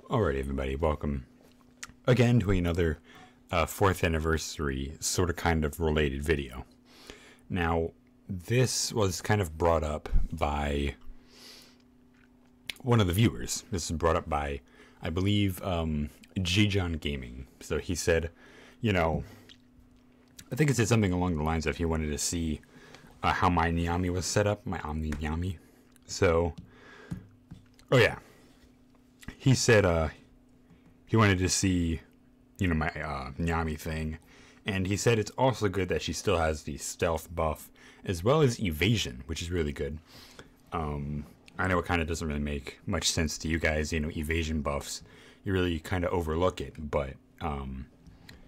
Alright, everybody, welcome again to another 4th anniversary sort of kind of related video. Now, this was kind of brought up by one of the viewers. This is brought up by, I believe, G-John Gaming. So he said, I think it said something along the lines of he wanted to see how my Nyami was set up, my Omni Nyami. So, oh yeah. He said he wanted to see, my Nyami thing. And he said it's also good that she still has the stealth buff as well as evasion, which is really good. I know it kind of doesn't really make much sense to you guys, evasion buffs. You really kind of overlook it, but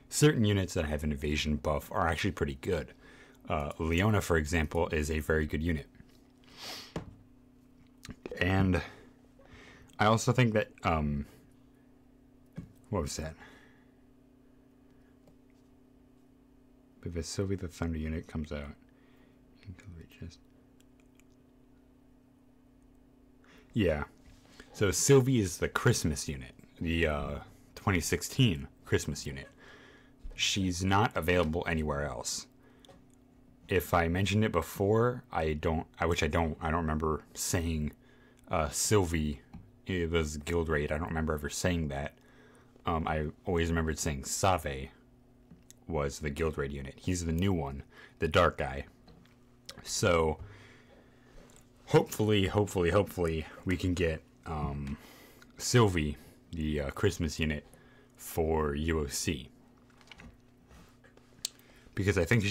certain units that have an evasion buff are actually pretty good. Leona, for example, is a very good unit. And I also think that, what was that? If a Sylvie the Thunder unit comes out, yeah. So Sylvie is the Christmas unit, the 2016 Christmas unit. She's not available anywhere else. If I mentioned it before, I don't remember saying Sylvie. It was guild raid. I don't remember ever saying that. I always remembered saying Save was the guild raid unit. He's the new one, the dark guy. So hopefully we can get Sylvie, the Christmas unit, for UOC. Because I think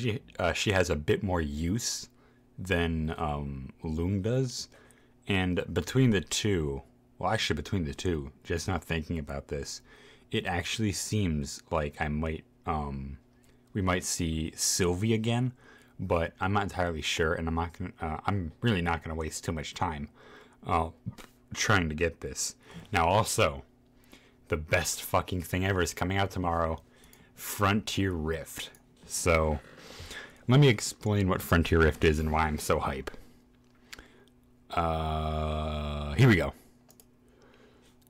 she has a bit more use than Loong does. And between the two, just not thinking about this, it actually seems like we might see Sylvie again, but I'm not entirely sure, and I'm really not gonna waste too much time trying to get this. Now, also, the best fucking thing ever is coming out tomorrow, Frontier Rift. So, let me explain what Frontier Rift is and why I'm so hype. Here we go.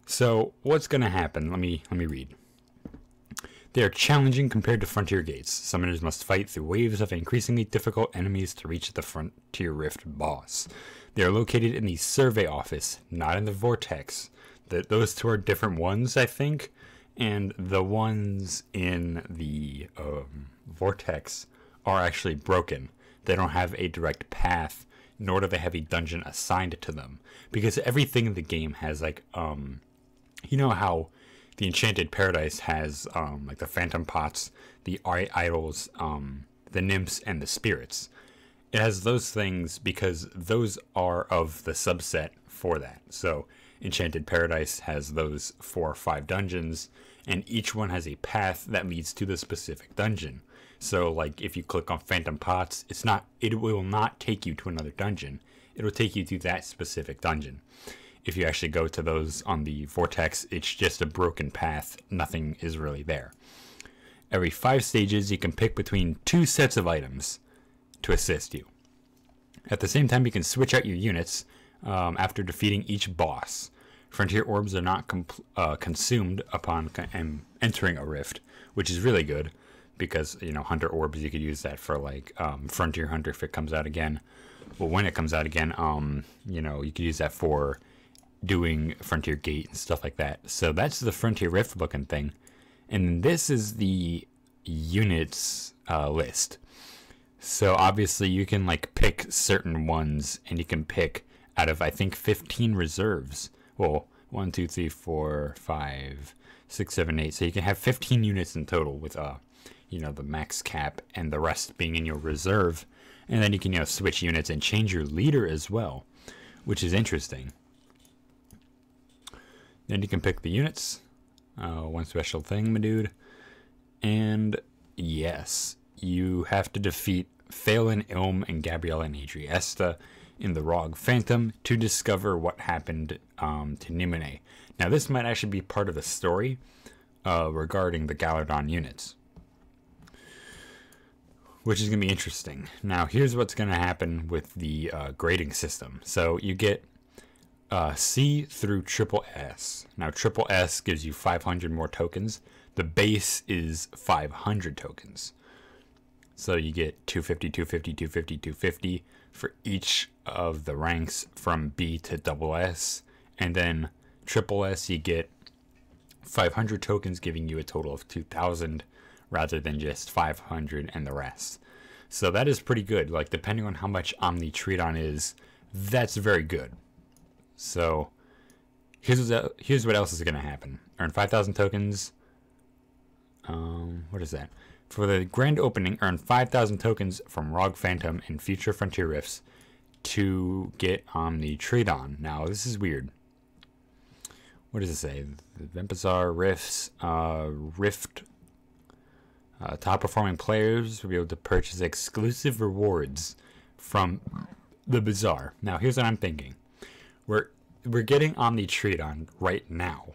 So, what's gonna happen? Let me read. They are challenging compared to Frontier Gates. Summoners must fight through waves of increasingly difficult enemies to reach the Frontier Rift boss. They are located in the Survey Office, not in the Vortex. Those two are different ones, I think, and the ones in the Vortex are actually broken. They don't have a direct path, nor do they have a dungeon assigned to them, because everything in the game has you know how the Enchanted Paradise has like the Phantom Pots, the idols, the nymphs, and the spirits. It has those things because those are of the subset for that. So Enchanted Paradise has those 4 or 5 dungeons, and each one has a path that leads to the specific dungeon. So like if you click on Phantom Pots, it will not take you to another dungeon. It will take you to that specific dungeon. If you actually go to those on the Vortex, it's just a broken path. Nothing is really there. Every 5 stages, you can pick between 2 sets of items to assist you. At the same time, you can switch out your units after defeating each boss. Frontier orbs are not consumed upon entering a rift, which is really good because, Hunter orbs, you could use that for like Frontier Hunter if it comes out again. Well, when it comes out again, you could use that for doing Frontier Gate and stuff like that. So that's the Frontier Rift looking thing. And this is the units list. So obviously you can pick certain ones, and you can pick out of, I think, 15 reserves. Well, 1, 2, 3, 4, 5, 6, 7, 8. So you can have 15 units in total with the max cap, and the rest being in your reserve. And then you can switch units and change your leader as well, which is interesting. Then you can pick the units. One special thing, my dude. And yes, you have to defeat Phelan, Ilm, and Gabriella and Adriesta in the Rogue Phantom to discover what happened to Nimue. Now, this might actually be part of the story regarding the Galadon units, which is going to be interesting. Now, here's what's going to happen with the grading system. So you get C through triple S. Now, triple S gives you 500 more tokens. The base is 500 tokens. So you get 250, 250, 250, 250 for each of the ranks from B to double S. And then triple S, you get 500 tokens, giving you a total of 2,000 rather than just 500 and the rest. So that is pretty good. Like, depending on how much Omni Tridon is, that's very good. So here's what else is going to happen. Earn 5,000 tokens. What is that? For the grand opening, earn 5,000 tokens from Rogue Phantom and future Frontier Rifts to get Omni Tridon. Now, this is weird. What does it say? The Vempazar Rifts, Rift. Top performing players will be able to purchase exclusive rewards from the Bazaar. Now, here's what I'm thinking. We're getting Omni Tridon right now.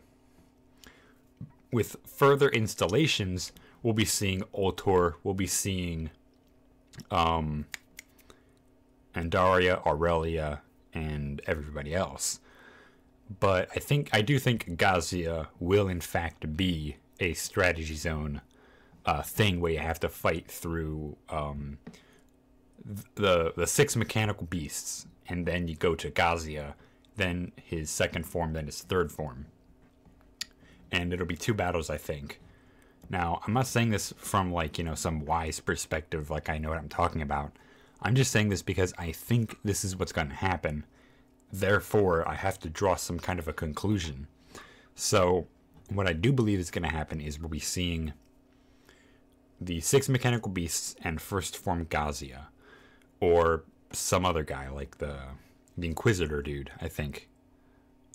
With further installations, we'll be seeing Ultor, we'll be seeing Andaria, Aurelia, and everybody else. But I do think Gazia will in fact be a strategy zone thing where you have to fight through the 6 mechanical beasts, and then you go to Gazia, then his second form, then his third form. And it'll be 2 battles, I think. Now, I'm not saying this from, like, you know, some wise perspective, like I know what I'm talking about. I'm just saying this because I think this is what's going to happen. Therefore, I have to draw some kind of a conclusion. So, what I do believe is going to happen is we'll be seeing the 6 mechanical beasts and first form Gazia. Or some other guy, like the Inquisitor dude, I think.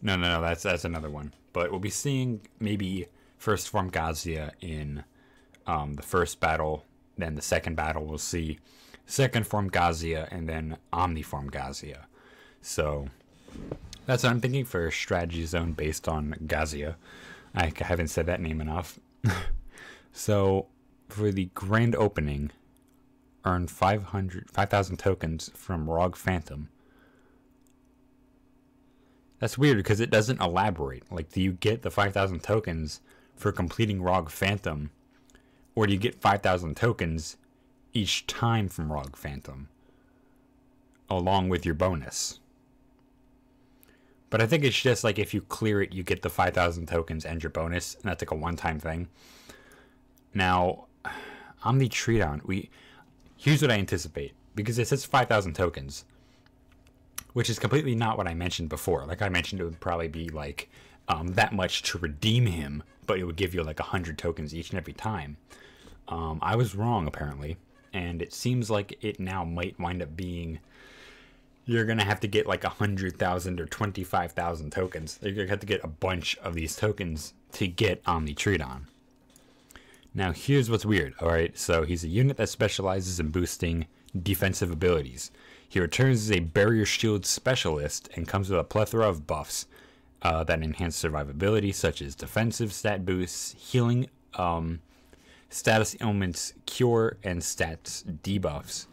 No, that's another one. But we'll be seeing maybe first form Gazia in the first battle. Then the second battle we'll see second form Gazia and then omniform Gazia. So that's what I'm thinking for a strategy zone based on Gazia. I haven't said that name enough. So for the grand opening, earn 5,000 tokens from Rogue Phantom. That's weird because it doesn't elaborate. Like, do you get the 5,000 tokens for completing Rogue Phantom? Or do you get 5,000 tokens each time from Rogue Phantom? Along with your bonus. But I think it's just like if you clear it, you get the 5,000 tokens and your bonus. And that's like a one-time thing. Now, Omni Tridon, here's what I anticipate. Because it says 5,000 tokens. Which is completely not what I mentioned before. Like I mentioned, it would probably be like that much to redeem him, but it would give you like 100 tokens each and every time. I was wrong, apparently. And it seems like it now might wind up being, you're going to have to get like 100,000 or 25,000 tokens. You're going to have to get a bunch of these tokens to get Omni Tridon. Now, here's what's weird. Alright, so he's a unit that specializes in boosting defensive abilities. He returns as a barrier shield specialist and comes with a plethora of buffs that enhance survivability, such as defensive stat boosts, healing, status ailments, cure, and stats debuffs.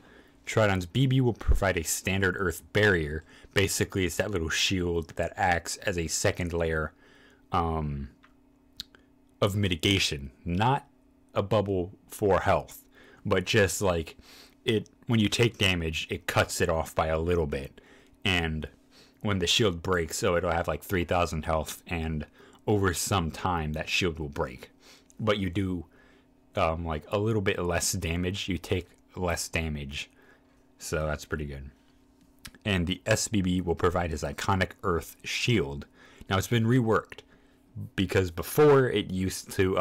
Tridon's BB will provide a standard earth barrier. Basically, it's that little shield that acts as a second layer of mitigation. Not a bubble for health, but just like it, when you take damage, it cuts it off by a little bit. And when the shield breaks, so it'll have like 3,000 health, and over some time that shield will break. But you do like a little bit less damage. You take less damage. So that's pretty good. And the SBB will provide his iconic Earth shield. Now it's been reworked because before it used to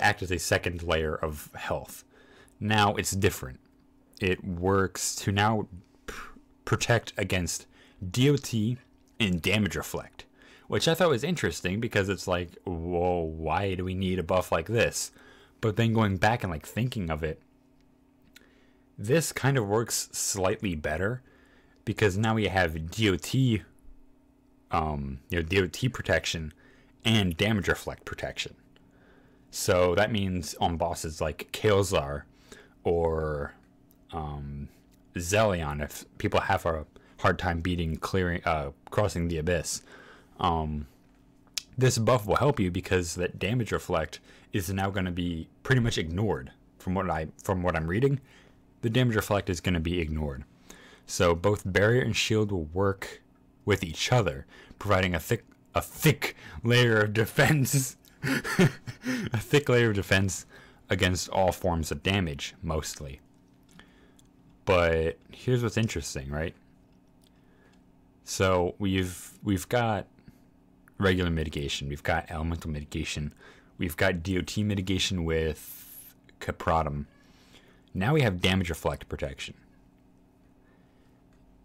act as a second layer of health. Now it's different. It works to now protect against DOT and damage reflect, which I thought was interesting because it's like, whoa, why do we need a buff like this? But then going back and like thinking of it, this kind of works slightly better because now we have DOT, DOT protection and damage reflect protection. So that means on bosses like Kael'thar or Zelion, if people have a hard time beating crossing the abyss. This buff will help you because that damage reflect is now going to be pretty much ignored. From what I'm reading, the damage reflect is going to be ignored. So both barrier and shield will work with each other, providing a thick layer of defense. A thick layer of defense against all forms of damage, mostly. But here's what's interesting, right? So we've got regular mitigation, we've got elemental mitigation, we've got DOT mitigation with Caprotum. Now we have damage reflect protection.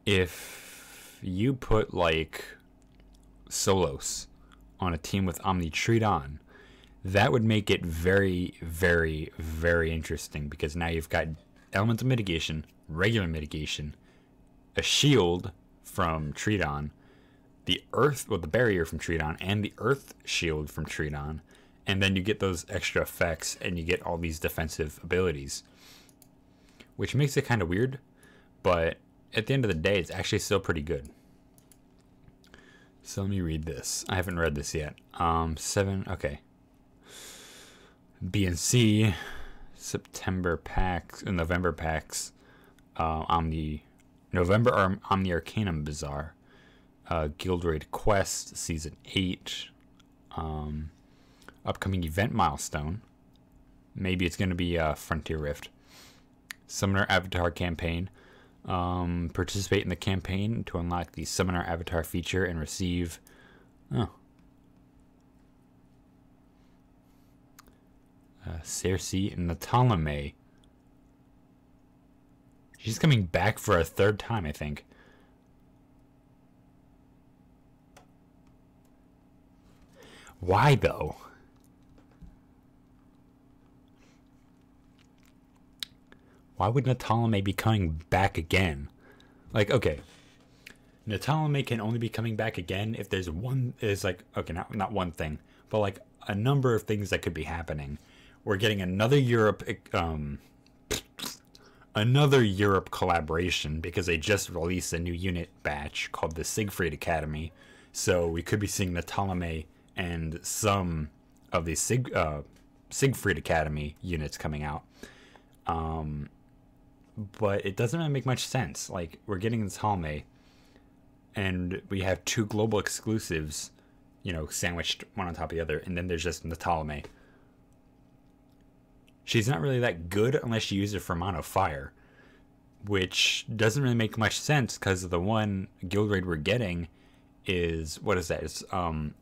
If you put like Solos on a team with Omni Tridon, that would make it very, very, very interesting, because now you've got elemental mitigation, regular mitigation, a shield from Tridon, the barrier from Tridon, and the earth shield from Tridon, and then you get those extra effects and you get all these defensive abilities, which makes it kind of weird, but at the end of the day, it's actually still pretty good. So let me read this. I haven't read this yet. Okay. B and C, September packs, November packs, Omni Arcanum Bazaar, Guild Raid Quest, Season 8, upcoming event milestone. Maybe it's going to be Frontier Rift. Summoner Avatar campaign. Participate in the campaign to unlock the Summoner Avatar feature and receive... Cersei Natalame. She's coming back for a third time, I think. Why, though? Why would Natalame be coming back again? Like, okay, Natalame can only be coming back again if there's not one thing, but like a number of things that could be happening. We're getting another Europe collaboration because they just released a new unit batch called the Siegfried Academy. So we could be seeing Natalame and some of the Siegfried Academy units coming out. But it doesn't really make much sense. Like, we're getting Natalame, and we have two global exclusives, sandwiched one on top of the other, and then there's just Natalame. She's not really that good unless you use her for Mono Fire, which doesn't really make much sense because the one guild raid we're getting is, what is that? It's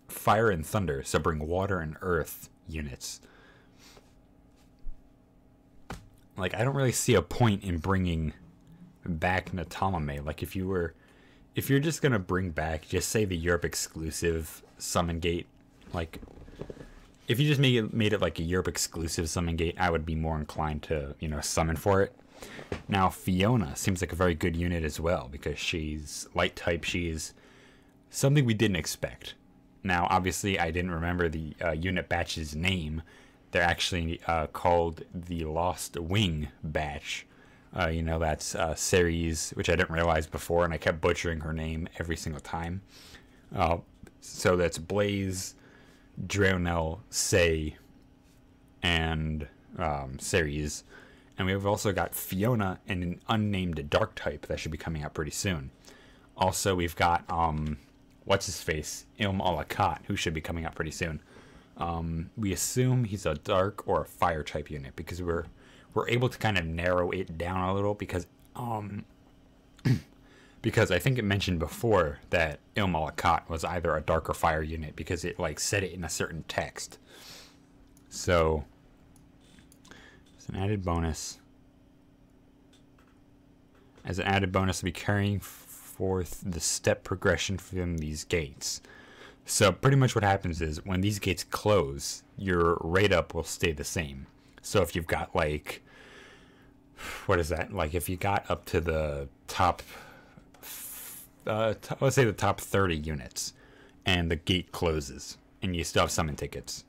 Fire and Thunder, so bring water and earth units. Like, I don't really see a point in bringing back Natalame. Like, if you're just gonna bring back, just say the Europe exclusive summon gate, like, if you just made it like a Europe exclusive summon gate, I would be more inclined to, summon for it. Now, Fiona seems like a very good unit as well, because she's light type. She's something we didn't expect. Now, obviously, I didn't remember the unit batch's name. They're actually called the Lost Wing batch. That's Ceres, which I didn't realize before, and I kept butchering her name every single time. So that's Blaze, Draenel, Say, and Ceres. And we've also got Fiona and an unnamed dark type that should be coming out pretty soon. Also, we've got, what's-his-face, Ilm Alakat, who should be coming out pretty soon. We assume he's a dark or a fire type unit because we're able to kind of narrow it down a little because because I think it mentioned before that Ilm Alakat was either a dark or fire unit because it said it in a certain text. So it's an added bonus. As an added bonus, we'll be carrying forth the step progression from these gates. So pretty much what happens is when these gates close, your rate up will stay the same. So if you've got what is that? Like if you got up to the top, let's say the top 30 units, and the gate closes, and you still have summon tickets,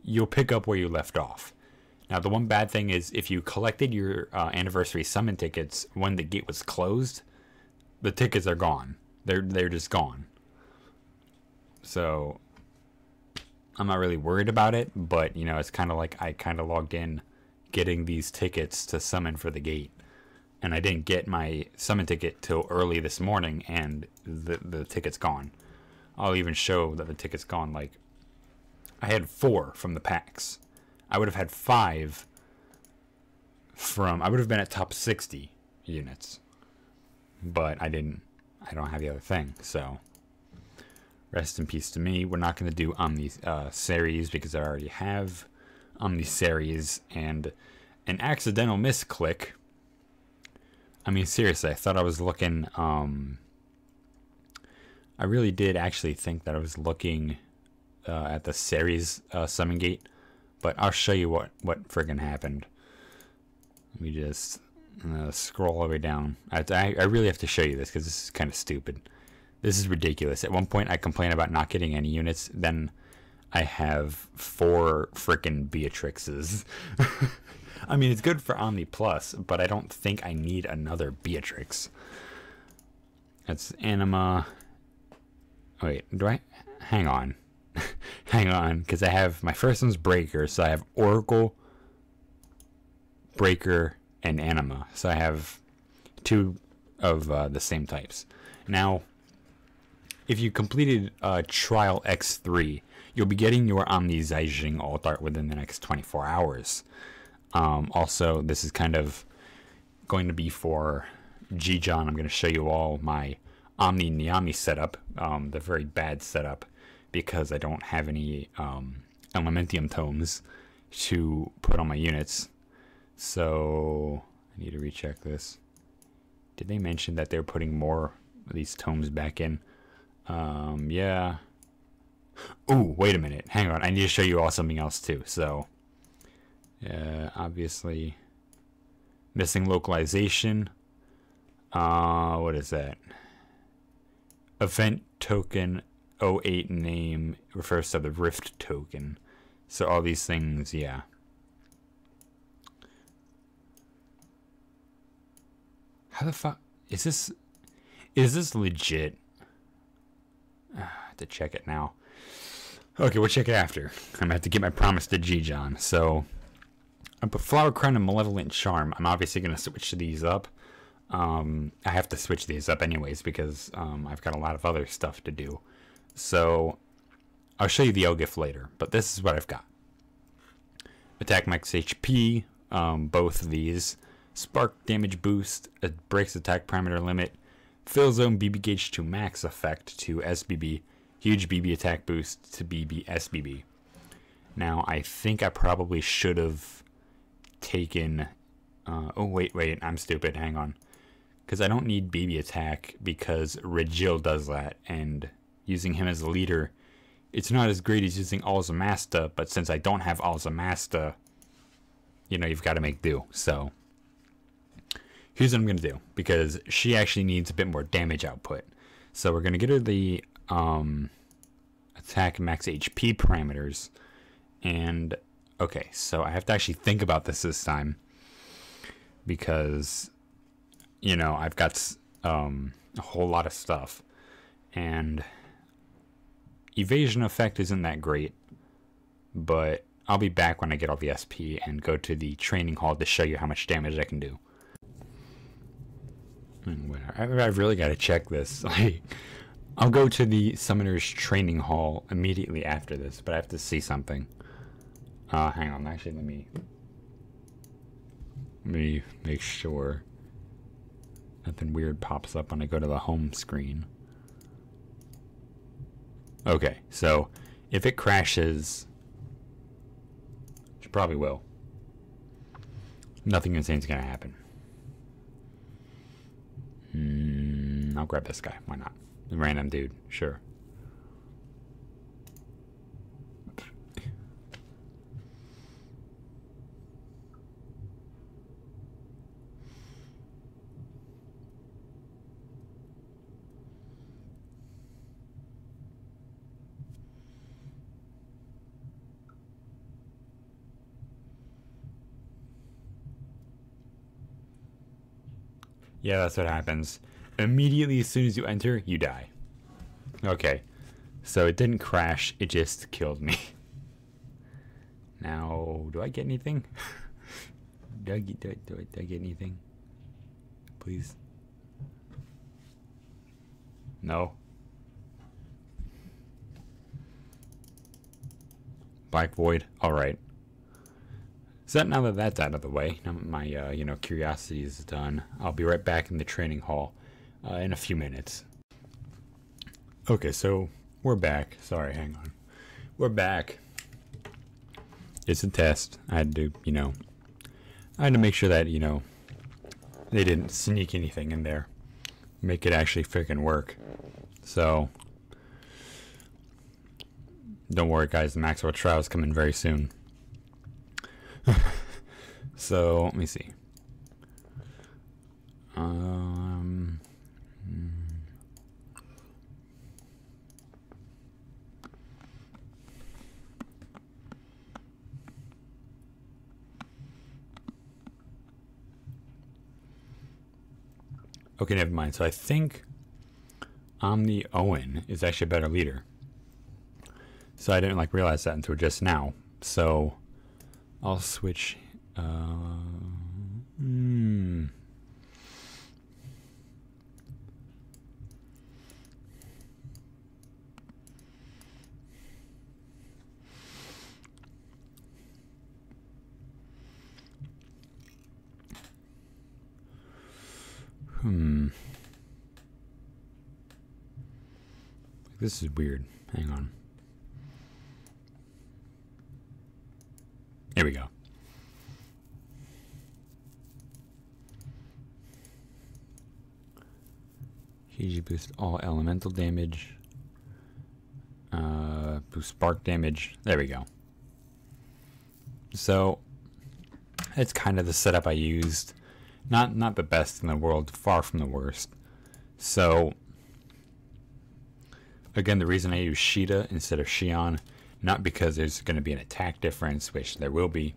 you'll pick up where you left off. Now the one bad thing is if you collected your anniversary summon tickets when the gate was closed, the tickets are gone. They're just gone. So I'm not really worried about it, but you know, it's kind of like I kind of logged in getting these tickets to summon for the gate, and I didn't get my summon ticket till early this morning, and the ticket's gone. I'll even show that the ticket's gone. Like, I had 4 from the packs. I would have had 5 from, I would have been at top 60 units, but I didn't. I don't have the other thing, so rest in peace to me. We're not going to do Omni series because I already have Omni series, and an accidental misclick. I mean, seriously, I thought I was looking, I really did actually think that I was looking at the series summon gate, but I'll show you what friggin' happened. Let me just scroll all the way down. I really have to show you this because this is kind of stupid. This is ridiculous. At one point I complain about not getting any units, then I have 4 frickin' Beatrixes. I mean, it's good for Omni Plus, but I don't think I need another Beatrix. That's Anima. Wait, do I? Hang on. Hang on, because I have, my first one's Breaker, so I have Oracle, Breaker, and Anima. So I have 2 of the same types. Now, if you completed Trial X3, you'll be getting your Omni Zhaijing alt art within the next 24 hours. Also, this is kind of going to be for G-John. I'm going to show you all my Omni Nyami setup, the very bad setup, because I don't have any Elementium tomes to put on my units. So I need to recheck this. Did they mention that they're putting more of these tomes back in? Yeah. Ooh, wait a minute. Hang on. I need to show you all something else too. So, obviously, missing localization. What is that? Event token 08 name refers to the Rift token. So all these things, yeah. How the fuck is this? Is this legit? I have to check it now. Okay, we'll check it after. I'm gonna have to get my promise to G-John. So I put Flower Crown and Malevolent Charm. I'm obviously gonna switch these up. I have to switch these up anyways because I've got a lot of other stuff to do. So I'll show you the Elgift later, but this is what I've got. Attack max HP, both of these. Spark damage boost, it breaks attack parameter limit. Fill zone BB gauge to max effect to SBB. Huge BB attack boost to BB SBB. Now I think I probably should have taken... oh wait, I'm stupid, hang on. Because I don't need BB attack because Regil does that, and using him as a leader, it's not as great as using Alzamasta, but since I don't have Alzamasta, you know, you've got to make do. So here's what I'm going to do, because she actually needs a bit more damage output. So we're going to get her the attack max HP parameters. And, okay, so I have to actually think about this time. Because, you know, I've got a whole lot of stuff. And evasion effect isn't that great. But I'll be back when I get all the SP and go to the training hall to show you how much damage I can do. I've really got to check this. Like, I'll go to the Summoner's Training Hall immediately after this, but I have to see something. Hang on, actually, let me make sure nothing weird pops up when I go to the home screen. Okay, so if it crashes, which probably will, nothing insane is going to happen. I'll grab this guy. Why not? A random dude. Sure. Yeah, that's what happens. immediately as soon as you enter, you die. Okay. So it didn't crash, it just killed me. Now, do I get anything? do I get anything? Please. No. Black Void. Alright. So now that that's out of the way, now my curiosity is done, I'll be right back in the training hall in a few minutes. Okay, so we're back. Sorry, hang on. We're back. It's a test. I had to, make sure that, they didn't sneak anything in there. Make it actually freaking work. So, don't worry guys, the Maxwell trial is coming very soon. So, let me see. Okay, never mind. So I think Omni Owen is actually a better leader. So I didn't realize that until just now. So I'll switch. This is weird. Hang on. Here we go. Huge boost all elemental damage. Boost spark damage. There we go. So it's kind of the setup I used. Not the best in the world, far from the worst. So again, the reason I use Sheeta instead of Xion, not because there's going to be an attack difference, which there will be,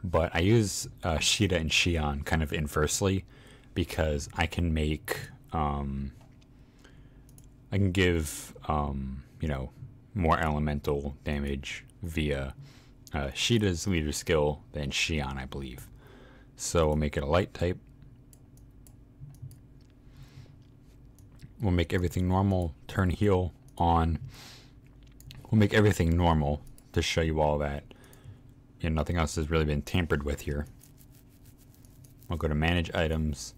but I use Sheeta and Xion kind of inversely because I can make, I can give, more elemental damage via Sheeta's leader skill than Xion, I believe. So we'll make it a light type. We'll make everything normal, turn heal on. We'll make everything normal to show you all that. Nothing else has really been tampered with here. I'll go to manage items.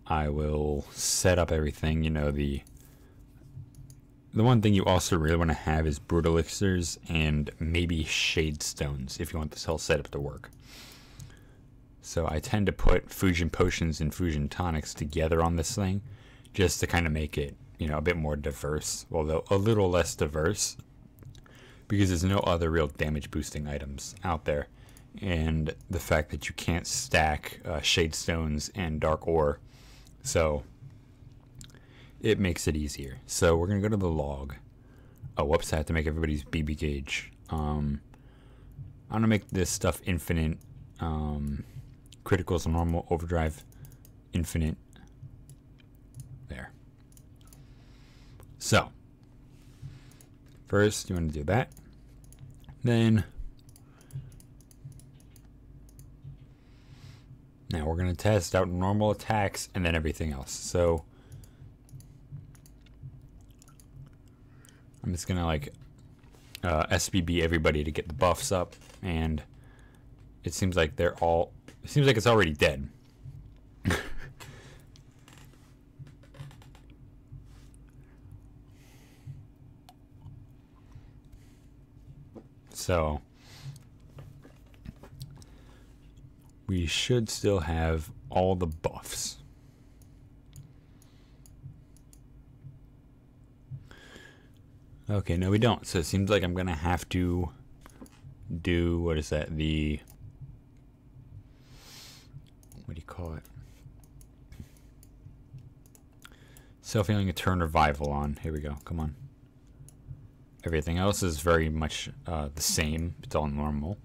I will set up everything. The one thing you also really want to have is brute elixirs and maybe shade stones if you want this whole setup to work. So I tend to put fusion potions and fusion tonics together on this thing just to kind of make it, a bit more diverse, although a little less diverse because there's no other real damage boosting items out there. And the fact that you can't stack shade stones and dark ore, so it makes it easier. So we're going to go to the log. Oh, whoops, I have to make everybody's BB gauge. I'm going to make this stuff infinite. Criticals normal, overdrive, infinite. There. So, first you want to do that. Then, now we're going to test out normal attacks and then everything else. So, I'm just going to SBB everybody to get the buffs up, and it seems like it seems like it's already dead. So we should still have all the buffs. Okay, no we don't. So it seems like I'm gonna have to do, what is that, what do you call it? Self-healing a turn revival on. Here we go, come on. Everything else is very much the same. It's all normal.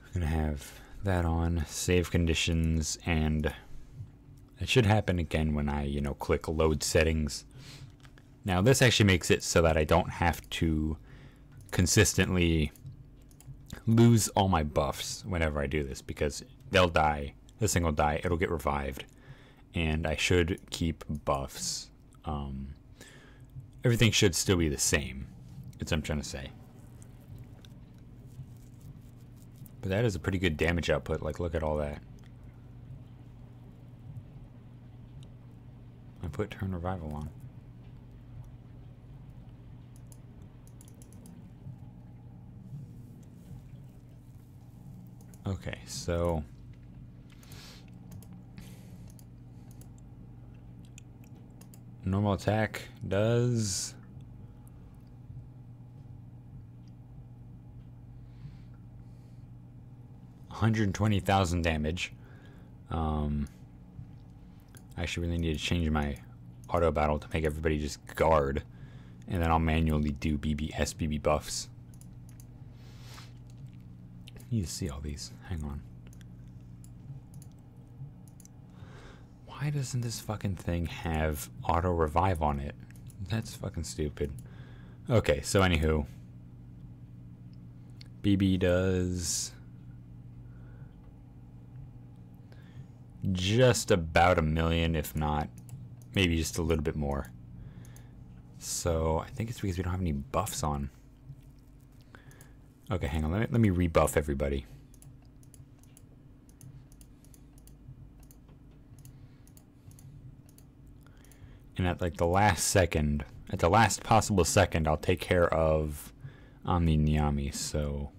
I'm gonna have that on, save conditions, and It should happen again when I, click load settings. Now this actually makes it so that I don't have to consistently lose all my buffs whenever I do this, because they'll die. This thing will die, it'll get revived, and I should keep buffs. Everything should still be the same. That's what I'm trying to say. But that is a pretty good damage output. Like, look at all that. I put turn revival on. Okay, so normal attack does 120,000 damage. I actually really need to change my auto battle to make everybody just guard, and then I'll manually do SBB buffs. I need to see all these. Hang on. Why doesn't this fucking thing have auto revive on it? That's fucking stupid. Okay, so anywho, BB does just about 1 million, if not maybe just a little bit more. So I think it's because we don't have any buffs on. Okay, hang on. Let me rebuff everybody. And at like the last second, at the last possible second, I'll take care of Omni Nyami. So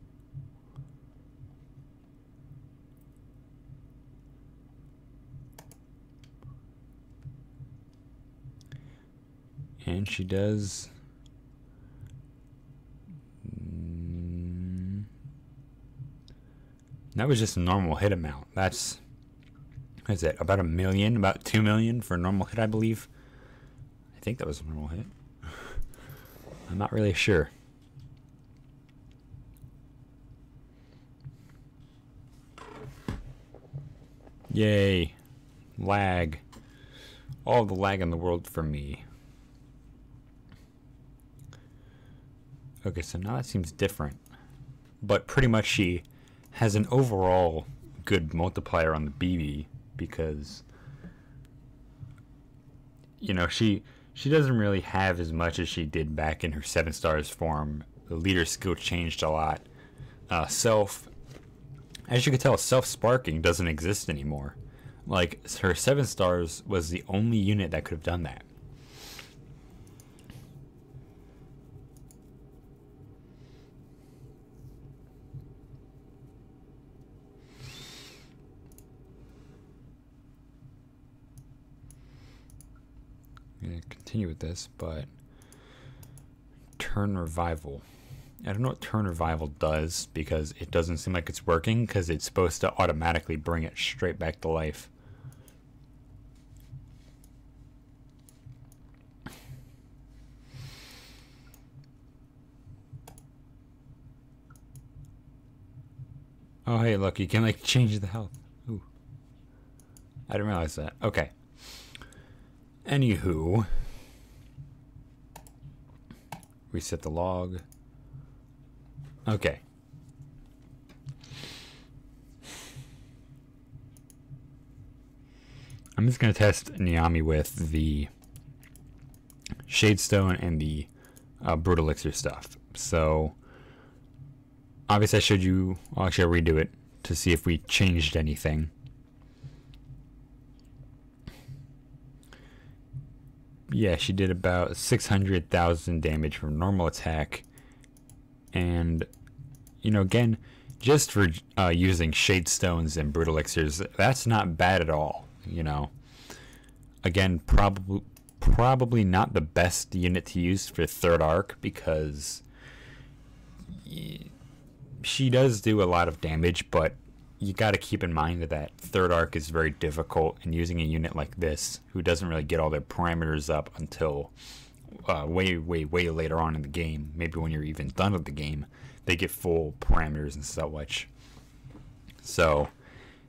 and she does that was just a normal hit amount. That's, what is it, about 1 million, about 2 million for a normal hit, I believe. I think that was a normal hit. I'm not really sure. Yay. Lag. All the lag in the world for me. Okay, so now that seems different. But pretty much she has an overall good multiplier on the BB, because she doesn't really have as much as she did back in her 7 stars form. The leader skill changed a lot. As you can tell, self-sparking doesn't exist anymore. Like, her 7 stars was the only unit that could have done that. I'm going to continue with this, but turn revival. I don't know what turn revival does, because it doesn't seem like it's working, because it's supposed to automatically bring it straight back to life. Oh, hey, look, you can like change the health. Ooh. I didn't realize that. Okay. Anywho, reset the log. Okay. I'm just going to test Nyami with the Shadestone and the Brutal Elixir stuff. So, obviously I showed you, well, actually I'll redo it to see if we changed anything. Yeah, she did about 600,000 damage from normal attack. And, again, just for using Shadestones and Brutal Elixirs, that's not bad at all, Again, probably not the best unit to use for 3rd arc, because she does do a lot of damage, but you got to keep in mind that 3rd arc is very difficult, and using a unit like this who doesn't really get all their parameters up until way later on in the game, maybe when you're even done with the game, they get full parameters and such. So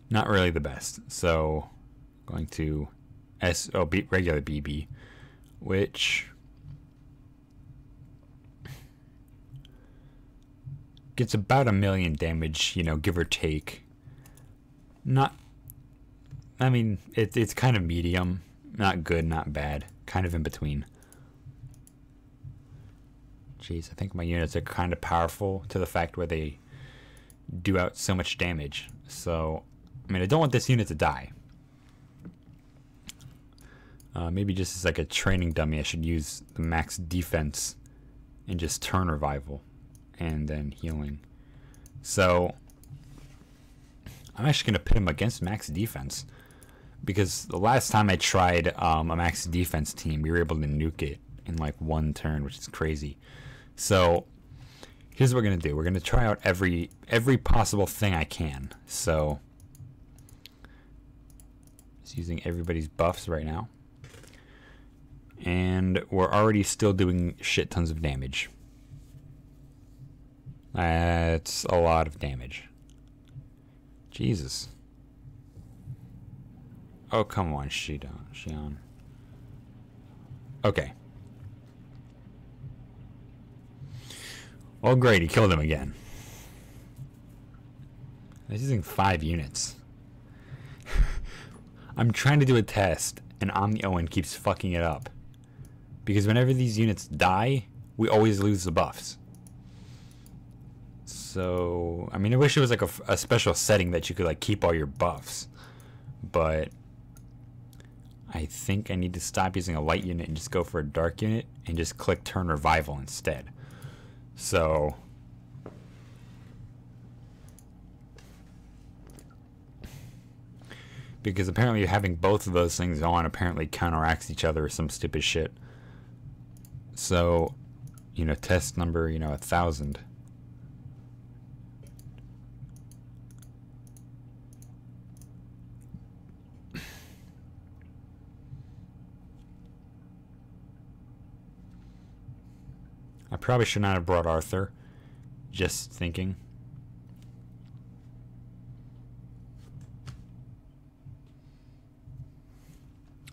not really the best. So Going to regular BB, which gets about 1,000,000 damage, you know, give or take. Not, I mean, it's kind of medium, not good, not bad, kind of in between. Jeez, I think my units are kind of powerful to the fact where they do out so much damage. So, I mean, I don't want this unit to die. Maybe just as like a training dummy, I should use the max defense and just turn revival and then healing. So, I'm actually going to pit him against max defense, because the last time I tried a max defense team, we were able to nuke it in like one turn, which is crazy. So here's what we're going to do. We're going to try out every possible thing I can. So just using everybody's buffs right now. And we're already still doing shit tons of damage. That's a lot of damage. Jesus. Oh, come on, Shion. Okay. Well, great, he killed him again. He's using 5 units. I'm trying to do a test, and Omni Owen keeps fucking it up. Because whenever these units die, we always lose the buffs. So, I mean, I wish it was like a special setting that you could like keep all your buffs. But I think I need to stop using a light unit and just go for a dark unit and just click turn revival instead. So because apparently having both of those things on apparently counteracts each other or some stupid shit. So, you know, test number, 1,000. I probably should not have brought Arthur. Just thinking.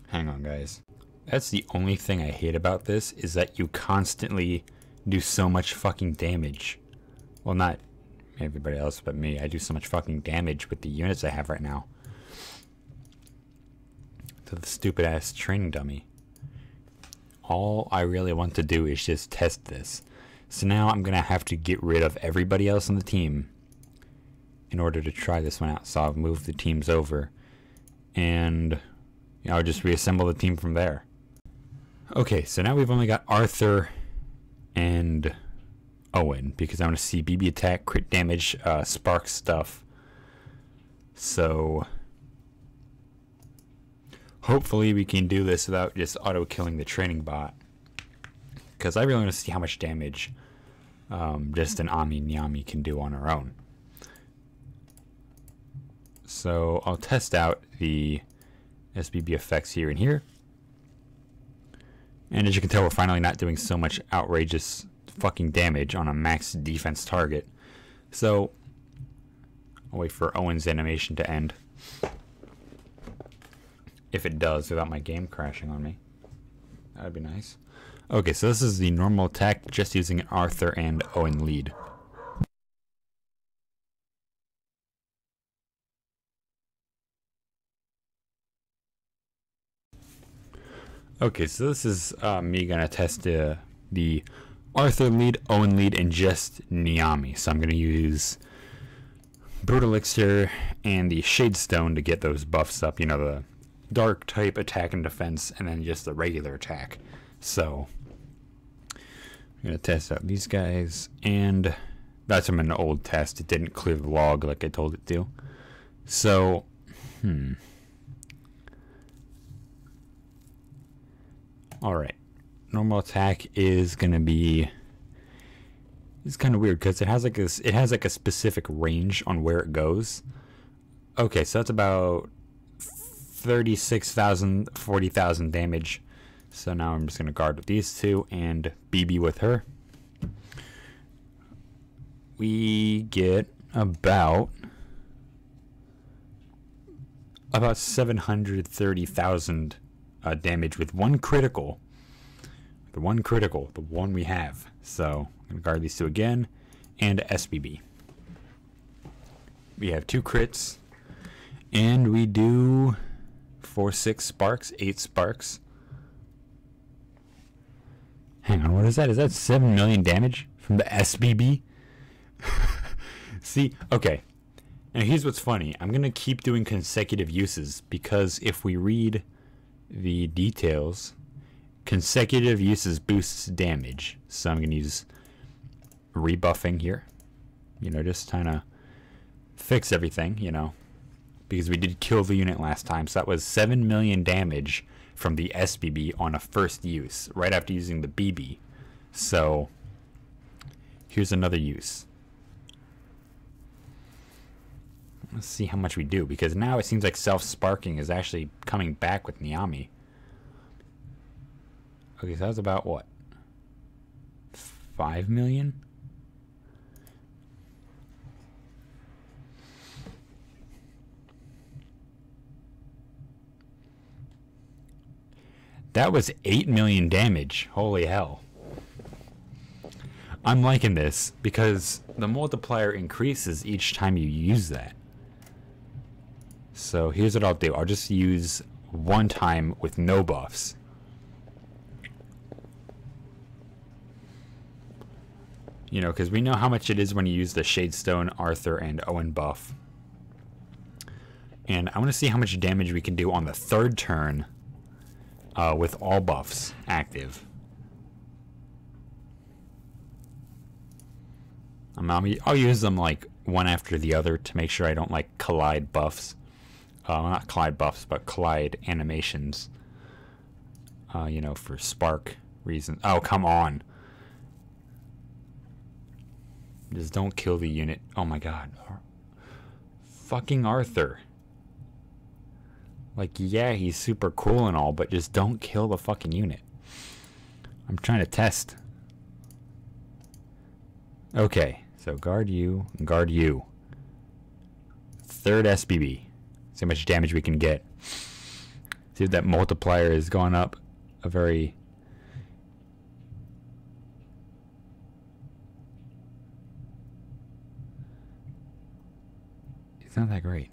Hang on, guys. That's the only thing I hate about this, is that you constantly do so much fucking damage. Well, not everybody else but me. I do so much fucking damage with the units I have right now. To the stupid ass training dummy. All I really want to do is just test this. So now I'm going to have to get rid of everybody else on the team in order to try this one out. So I'll move the teams over and I'll just reassemble the team from there. Okay, so now we've only got Arthur and Owen, because I want to see BB attack, crit damage, spark stuff. So hopefully we can do this without just auto-killing the training bot, because I really want to see how much damage just an Omni Nyami can do on her own. So I'll test out the SBB effects here and here. And as you can tell, we're finally not doing so much outrageous fucking damage on a max defense target. So I'll wait for Owen's animation to end. If it does, without my game crashing on me. That would be nice. Okay, so this is the normal attack, just using an Arthur and Owen lead. Okay, so this is me gonna test the Arthur lead, Owen lead, and just Nyami. So I'm gonna use Brute Elixir and the Shade Stone to get those buffs up. You know, the dark type attack and defense, and then just the regular attack. So I'm gonna test out these guys, and that's from an old test. It didn't clear the log like I told it to. So Alright, normal attack is gonna be, it's kind of weird because it has like a specific range on where it goes. Okay, so that's about 36,000, 40,000 damage. So now I'm just gonna guard with these two and BB with her. We get about about 730,000 damage with one critical. The one we have. So I'm going to guard these two again. And SBB. We have 2 crits. And we do 4, 6 sparks, 8 sparks. Hang on, what is that? Is that 7 million damage from the SBB? See, okay. Now here's what's funny. I'm going to keep doing consecutive uses because if we read the details, consecutive uses boosts damage. So I'm going to use rebuffing here. You know, just trying to fix everything, you know. Because we did kill the unit last time. So that was 7 million damage from the SBB on a first use, right after using the BB. So here's another use. Let's see how much we do, because now it seems like self-sparking is actually coming back with Nyami. Okay, so that was about what? 5 million? That was 8 million damage. Holy hell. I'm liking this because the multiplier increases each time you use that. So here's what I'll do. I'll just use one time with no buffs. You know, because we know how much it is when you use the Shadestone, Arthur, and Owen buff. And I want to see how much damage we can do on the 3rd turn with all buffs active. I'll use them like one after the other to make sure I don't like collide buffs. Not collide buffs, but collide animations. You know, for spark reasons. Oh, come on. Just don't kill the unit. Oh my god. Fucking Arthur. Like, yeah, he's super cool and all, but just don't kill the fucking unit. I'm trying to test. Okay, so guard you, and guard you. 3rd SBB. See how much damage we can get. See if that multiplier has gone up a very... It's not that great.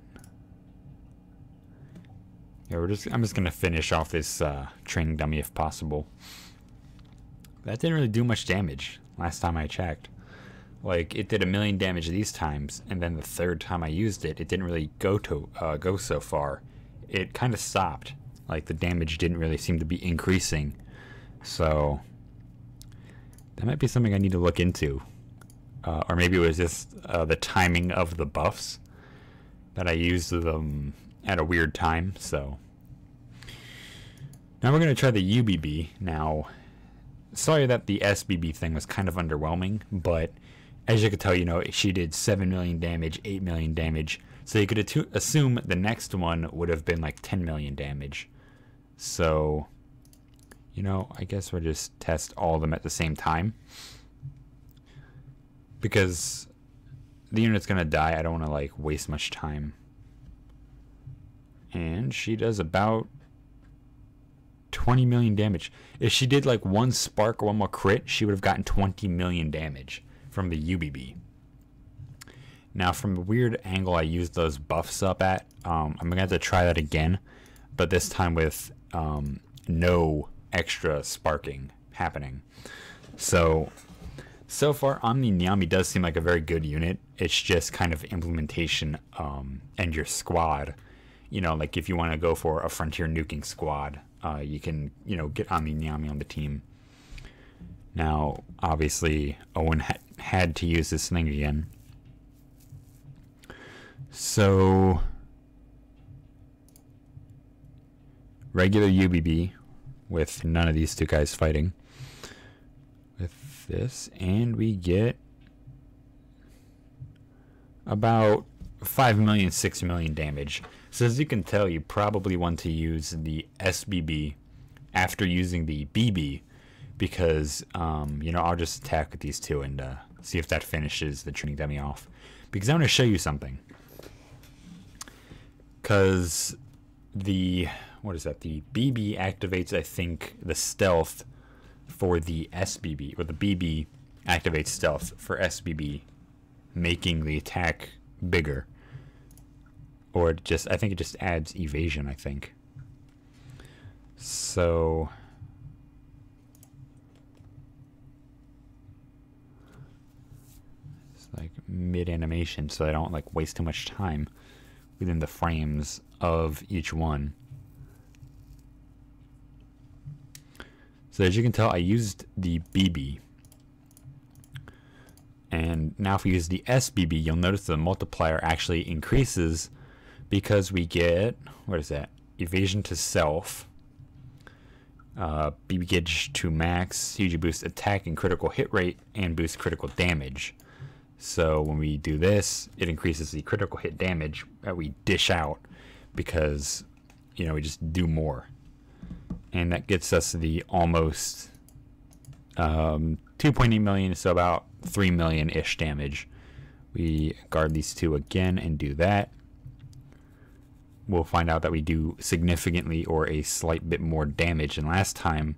Yeah, I'm just gonna finish off this training dummy if possible. That didn't really do much damage last time I checked. Like, it did 1 million damage these times, and then the 3rd time I used it, it didn't really go so far. It kind of stopped. Like, the damage didn't really seem to be increasing. So that might be something I need to look into. Or maybe it was just the timing of the buffs that I used them at a weird time. So now we're going to try the UBB. Now, sorry that the SBB thing was kind of underwhelming, but as you can tell, you know, she did 7 million damage, 8 million damage. So you could assume the next one would have been like 10 million damage. So, you know, I guess we'll just test all of them at the same time. Because the unit's going to die. I don't want to, like, waste much time. And she does about 20 million damage. If she did, like, one spark or one more crit, she would have gotten 20 million damage from the UBB. Now, from the weird angle I used those buffs up at, I'm going to have to try that again. But this time with no extra sparking happening. So far, Omni Nyami does seem like a very good unit. It's just kind of implementation and your squad. You know, like if you want to go for a frontier nuking squad, you can, you know, get Omni Nyami on the team. Now, obviously, Owen had to use this thing again. So, regular UBB with none of these two guys fighting. With this, and we get about 5 million, 6 million damage. So as you can tell, you probably want to use the SBB after using the BB, because you know, I'll just attack with these two and see if that finishes the training dummy off. Because I want to show you something. Because the, what is that? The BB activates, I think, the stealth for the SBB, or the BB activates stealth for SBB, making the attack bigger. Or just, I think it just adds evasion, I think. So it's like mid animation, so I don't like waste too much time within the frames of each one. So as you can tell, I used the BB. And now if we use the SBB, you'll notice the multiplier actually increases because we get, what is that? Evasion to self, BB gauge to max, huge boost attack and critical hit rate, and boost critical damage. So when we do this, it increases the critical hit damage that we dish out because, you know, we just do more. And that gets us the almost 2.8 million, so about 3 million-ish damage. We guard these two again and do that. We'll find out that we do significantly or a slight bit more damage than last time,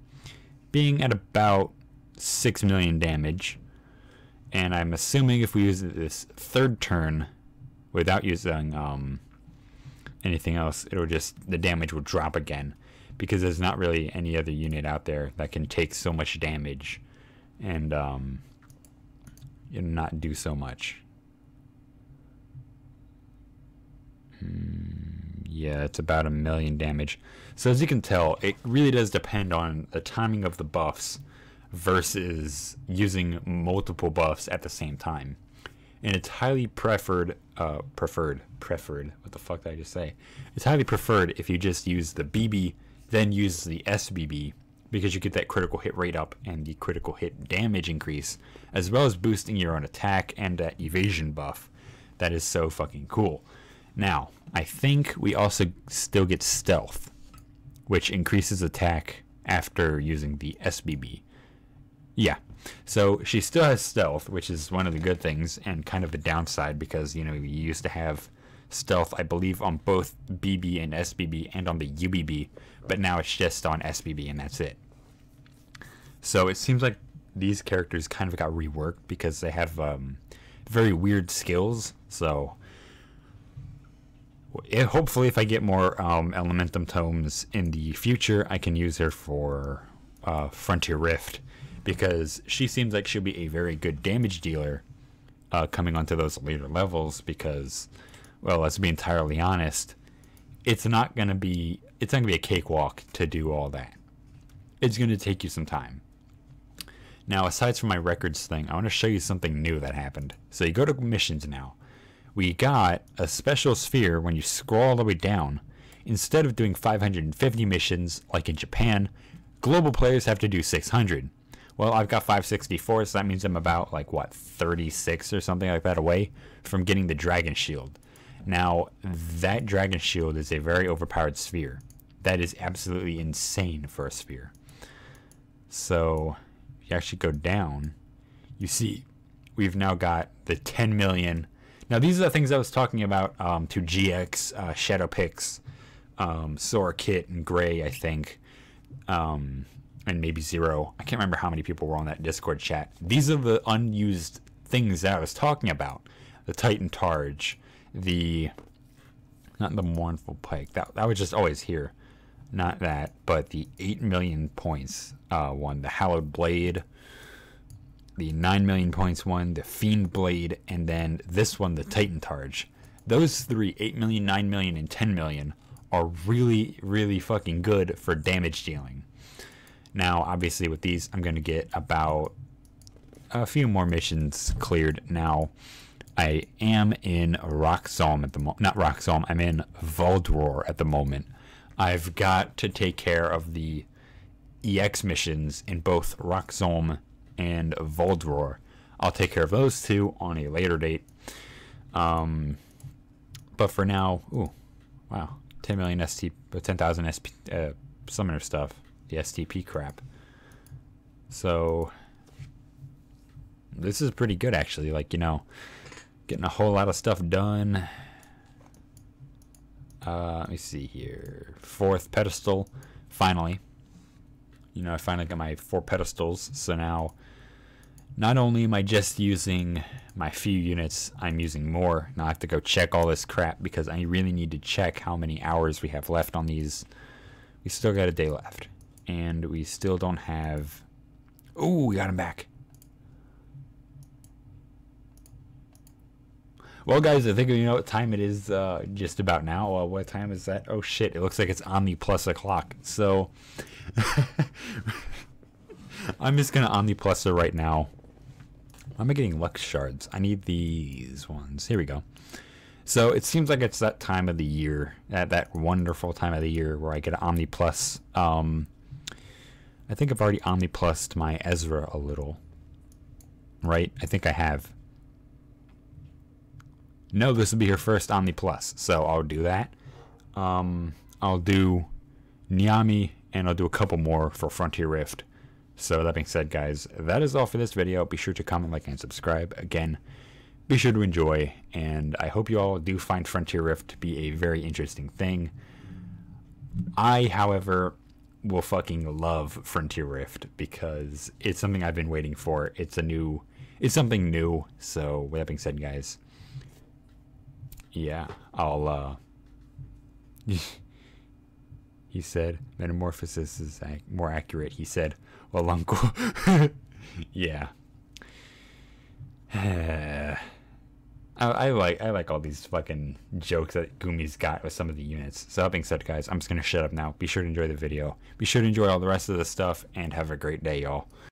being at about 6 million damage. And I'm assuming if we use this third turn without using anything else, it'll just, the damage will drop again, because there's not really any other unit out there that can take so much damage and not do so much. Yeah, it's about 1 million damage. So as you can tell, it really does depend on the timing of the buffs versus using multiple buffs at the same time. And it's highly preferred, what the fuck did I just say? It's highly preferred if you just use the BB, then use the SBB, because you get that critical hit rate up and the critical hit damage increase, as well as boosting your own attack and that evasion buff. That is so fucking cool. Now, I think we also still get stealth, which increases attack after using the SBB. Yeah, so she still has stealth, which is one of the good things and kind of the downside, because, you know, we used to have stealth, I believe, on both BB and SBB and on the UBB, but now it's just on SBB and that's it. So it seems like these characters kind of got reworked because they have very weird skills. So hopefully if I get more Elementum Tomes in the future, I can use her for Frontier Rift, because she seems like she'll be a very good damage dealer coming onto those later levels, because, well, let's be entirely honest, it's not going to be a cakewalk to do all that. It's going to take you some time. Now, aside from my records thing, I want to show you something new that happened. So you go to missions now. We got a special sphere when you scroll all the way down. Instead of doing 550 missions like in Japan, global players have to do 600. Well, I've got 564, so that means I'm about, like, what, 36 or something like that away from getting the Dragon Shield. Now, that Dragon Shield is a very overpowered sphere. That is absolutely insane for a sphere. So, if you actually go down, you see we've now got the 10 million. Now, these are the things I was talking about to GX, Shadow Pix, Sora Kit, and Gray, I think. And maybe Zero. I can't remember how many people were on that Discord chat. These are the unused things that I was talking about. The Titan Targe, not the Mournful Pike. That was just always here. Not that, but the 8 million points one. The Hallowed Blade, the 9 million points one, the Fiend Blade, and then this one, the Titan Targe. Those three, 8 million, 9 million, and 10 million, are really, really fucking good for damage dealing. Now, obviously, with these, I'm going to get about a few more missions cleared. Now, I am in Roxalm at the moment. Not Roxalm, I'm in Voldroar at the moment. I've got to take care of the EX missions in both Roxalm and Voldroar. I'll take care of those two on a later date. But for now, ooh, wow, 10 million 10,000 SP, summoner stuff. The STP crap. So this is pretty good, actually. Like, you know, getting a whole lot of stuff done. Let me see here. 4th pedestal. Finally. You know, I finally got my 4 pedestals. So now, not only am I just using my few units, I'm using more. Now I have to go check all this crap because I really need to check how many hours we have left on these. We still got a day left. And we still don't have... Ooh, we got him back. Well, guys, I think you know what time it is just about now. What time is that? Oh, shit. It looks like it's Omni plus o'clock. So, I'm just going to Omni plus her right now. Why am I getting Lux Shards? I need these ones. Here we go. So, it seems like it's that time of the year, that wonderful time of the year where I get an Omni plus. I think I've already Omni plussed my Ezra a little. Right? I think I have. No, this will be her first Omni Plus, so I'll do that. I'll do Nyami, and I'll do a couple more for Frontier Rift. So that being said, guys, that is all for this video. Be sure to comment, like, and subscribe. Again, be sure to enjoy, and I hope you all do find Frontier Rift to be a very interesting thing. I, however, will fucking love Frontier Rift because it's something I've been waiting for. It's something new. So with that being said, guys, yeah, I'll, he said, metamorphosis is more accurate. He said, well, uncle, yeah. I like all these fucking jokes that Gumi's got with some of the units. So that being said, guys, I'm just going to shut up now. Be sure to enjoy the video. Be sure to enjoy all the rest of the stuff, and have a great day, y'all.